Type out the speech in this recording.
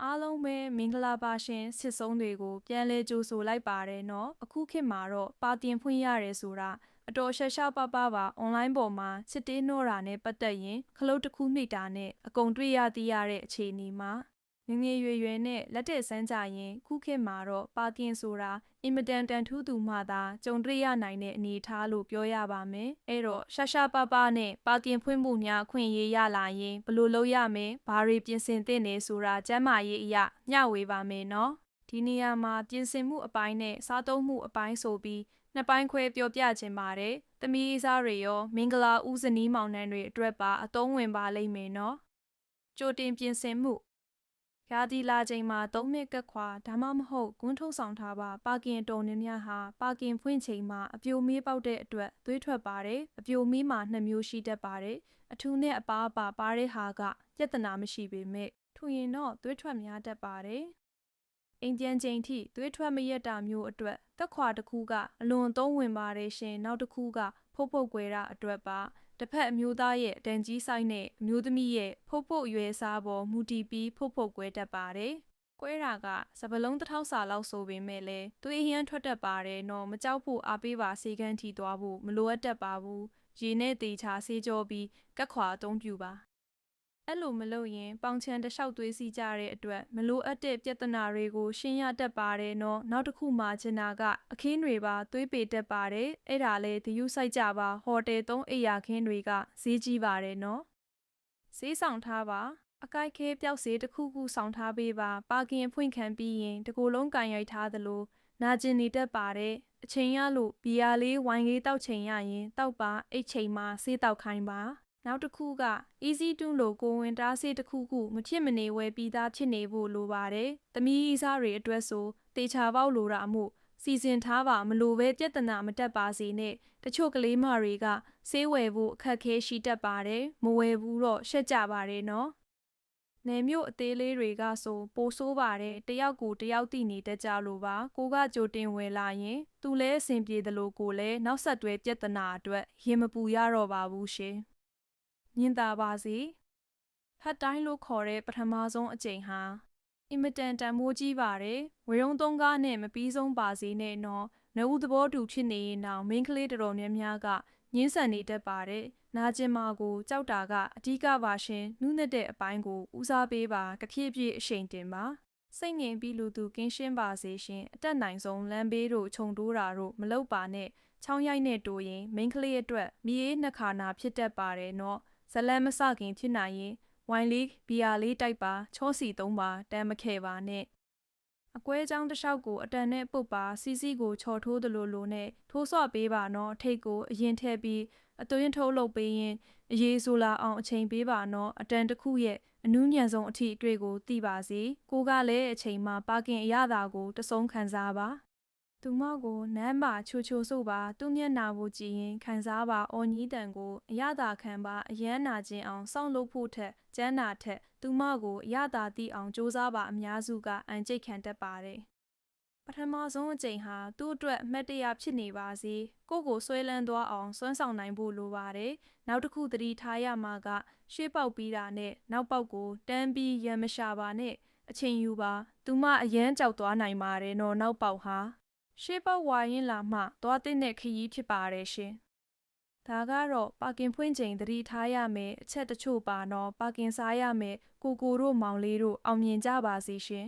အားလုံးပဲမင်္ဂလာပါရှင်စစ်ဆုံးတွေကိုပြန်လဲကြိုဆိုလိုက်ပါတယ်နော်အခုခေတ်မှာတော့ပါတင်ဖွင့်ရတယ်ဆိုတာအတော်ရှာရှာပပပါအွန်လိုင်းပေါ်မှာစစ်တေးနှောတာနဲ့ပတ်သက်ရင်ခလုတ်တစ်ခုမိတာနဲ့အကုန်တွေ့ရသေးရတဲ့အခြေအနေမှာငငယ်ရွယ်နဲ့လက်တဲ့စမ်းကြရင်ခုခေတ်မှာတော့ပါတင်ဆိုတာအင်မတန်တန်ထူးသူမှသာကြုံတွေ့ရနိုင်တဲ့အနေအထားလို့ပြောရပါမယ်အဲ့တော့ရှာရှာပပနဲ့ပါတင်ဖွင့်မှုများအခွင့်အရေးရလာရင်ဘယ်လိုလုပ်ရမလဲဘာတွေပြင်ဆင်သင့်နေဆိုတာကျမ်းမာရေးအရာမျှဝေပါမယ်နော်ဒီနေရာမှာပြင်ဆင်မှုအပိုင်းနဲ့စားသုံးမှုအပိုင်းဆိုပြီးနှစ်ပိုင်းခွဲပြောပြခြင်းပါတယ်သမီးစားတွေရောမင်္ဂလာဦးဇနီးမောင်နှံတွေအတွက်ပါအသုံးဝင်ပါလိမ့်မယ်နော်ကြိုတင်ပြင်ဆင်မှုရာသီလာချိန်မှာ3နှစ်ကပ်ခွာဒါမှမဟုတ်ကွန်းထုတ်ဆောင်ထားပါကင်တော်များများဟာပါကင်ဖွင့်ချိန်မှာအပြိုမီးပေါက်တဲ့အတွက်သွေးထွက်ပါတယ်အပြိုမီးမှာ2မျိုးရှိတတ်ပါတယ်အထူးနဲ့အပါပါတဲ့ဟာကပြဿနာမရှိပေမဲ့ထူရင်တော့သွေးထွက်များတတ်ပါတယ်အိမ်ပြန်ချိန်ထိသွေးထွက်မရက်တာမျိုးအတွက်တက်ခွာတစ်ခုကအလွန်သုံးဝင်ပါတယ်ရှင်နောက်တစ်ခုကဖုတ်ကွယ်တာအတွက်ပါတစ်ဖက်အမျိုးသားရဲ့တန်ကြီးဆိုင်နဲ့အမျိုးသမီးရဲ့ဖုတ်အရွယ်စားပေါ်မူတည်ပြီးဖုတ်ကွဲတတ်ပါတယ်။ကွဲတာကစပလုံးတစ်ထောက်စာလောက်ဆိုပေမဲ့လည်းသွေးရမ်းထွက်တတ်ပါတယ်နော်မကြောက်ဖို့အားပေးပါစေကန်းထီသွားဖို့မလိုအပ်တတ်ပါဘူး။ရေနဲ့တေချာဆေးကြောပြီးကတ်ခွာအသုံးပြုပါ။အဲ့လိုမလုပ်ရင်ပေါင်ချံတစ်လျှောက်သွေးစီကြတဲ့အတွက်မလိုအပ်တဲ့ပြဿနာတွေကိုရှင်းရတတ်ပါတယ်နော်နောက်တစ်ခုမှချင်တာကအခင်းတွေပါသွေးပေတတ်ပါတယ်အဲ့ဒါလေဒီယူဆိုင်ကြပါဟိုတယ်3အိယာခင်းတွေကဈေးကြီးပါတယ်နော်ဈေးဆောင်ထားပါအကိုက်ခဲပျောက်ဈေးတစ်ခုခုဆောင်ထားပေးပါပါကင်အဖွင့်ခံပြီးရင်တကူလုံးကန်ရိုက်ထားသလိုနာကျင်နေတတ်ပါတယ်အချိန်ရလို့ဘီယာလေးဝိုင်လေးတောက်ချိန်ရရင်တောက်ပါအိတ်ချိန်မှာဆေးတောက်ခိုင်းပါနောက်တစ်ခုက easy to လို့ကိုဝင်တားဆေးတစ်ခုခုမဖြစ်မနေဝယ်ပြီးသားဖြစ်နေဖို့လိုပါတယ်။သမီးအစားတွေအတွက်ဆိုတေချာပေါက်လိုတာအမှုစီစဉ်ထားပါမလိုပဲပြဿနာမတက်ပါစေနဲ့တချို့ကလေးမတွေကဆေးဝယ်ဖို့အခက်ခဲရှိတတ်ပါတယ်။မဝယ်ဘူးတော့ရှက်ကြပါတယ်နော်။နယ်မြို့အသေးလေးတွေကဆိုပိုဆိုးပါတယ်တယောက်ကိုတယောက်သိနေတတ်ကြလို့ပါကိုကကြိုတင်ဝယ်လာရင်သူလဲအဆင်ပြေတယ်လို့ကိုလဲနောက်ဆက်တွဲပြဿနာအတွက်ရင်မပူရတော့ပါဘူးရှင်။မြင်သာပါစေဟတ်တိုင်းလို့ခေါ်တဲ့ပထမဆုံးအကြိမ်ဟာအင်မတန်တန်မိုးကြီးပါတယ်ဝေရုံသုံးကားနဲ့မပြီးဆုံးပါစေနဲ့နော်နှုတ်သဘောတူဖြစ်နေရင်တော့မိန်းကလေးတော်များများကညှင်းဆန်နေတတ်ပါတယ်နာကျင်မာကိုကြောက်တာကအဓိကပါရှင်နုနဲ့တဲ့အပိုင်းကိုဦးစားပေးပါတဖြည်းဖြည်းအရှိန်တင်ပါစိတ်ငြိမ်ပြီးလူသူကင်းရှင်းပါစေရှင်အတက်နိုင်ဆုံးလမ်းဘေးတို့ခြုံတိုးတာတို့မလုပ်ပါနဲ့ချောင်းရိုက်နဲ့တိုးရင်မိန်းကလေးအတွက်မြေအေးနှခါနာဖြစ်တတ်ပါတယ်နော်ဇလန်းမစခင်ဖြစ်နိုင်ရင်ဝိုင်လေးဘီယာလေးတိုက်ပါချောစီသုံးပါတမ်းမခဲပါနဲ့အကွဲချောင်းတစ်လျှောက်ကိုအတန်နဲ့ပုတ်ပါစီစီကိုချော်ထိုးသလိုလိုနဲ့ထိုးဆော့ပေးပါနော်ထိတ်ကိုအရင်ထည့်ပြီးအသွင်းထုတ်လုပ်ပေးရင်အရေးဆိုလာအောင်အချိန်ပေးပါနော်အတန်တစ်ခုရဲ့အနူးညံဆုံးအထိအတွေ့ကိုသိပါစေကိုကလည်းအချိန်မှာပါကင်အရသာကိုတဆုံးခံစားပါသူမကိုနမ်းပါချိုဆို့ပါသူ့မျက်နာကိုကြည့်ရင်ခံစားပါအော်ညီးတန်ကိုအရသာခံပါအယမ်းနာခြင်းအောင်စောင့်လုပ်ဖို့ထက်ကျန်းနာထက်သူမကိုအရသာသိအောင်ကြိုးစားပါအများစုကအန်ကျိတ်ခံတတ်ပါတယ်ပထမဆုံးအကြိမ်ဟာသူ့အတွက်အမှတ်တရဖြစ်နေပါစေကိုဆွဲလန်းသွားအောင်စွမ်းဆောင်နိုင်ဖို့လိုပါတယ်နောက်တစ်ခုသတိထားရမှာကရှေ့ပေါက်ပြီးတာနဲ့နောက်ပေါက်ကိုတန်းပြီးရံမရှာပါနဲ့အချိန်ယူပါသူမအယမ်းကြောက်သွားနိုင်ပါတယ်နော်နောက်ပေါက်ဟာရှေ့ပေါက်ဝါရင်လာမှသွားတဲ့ခရီးဖြစ်ပါတယ်ရှင်ဒါကတော့ပါကင်ဖွင့်ချိန်သတိထားရမယ်အချက်တချို့ပါနော်ပါကင်စားရမယ်ကိုတို့မောင်လေးတို့အောင်မြင်ကြပါစေရှင်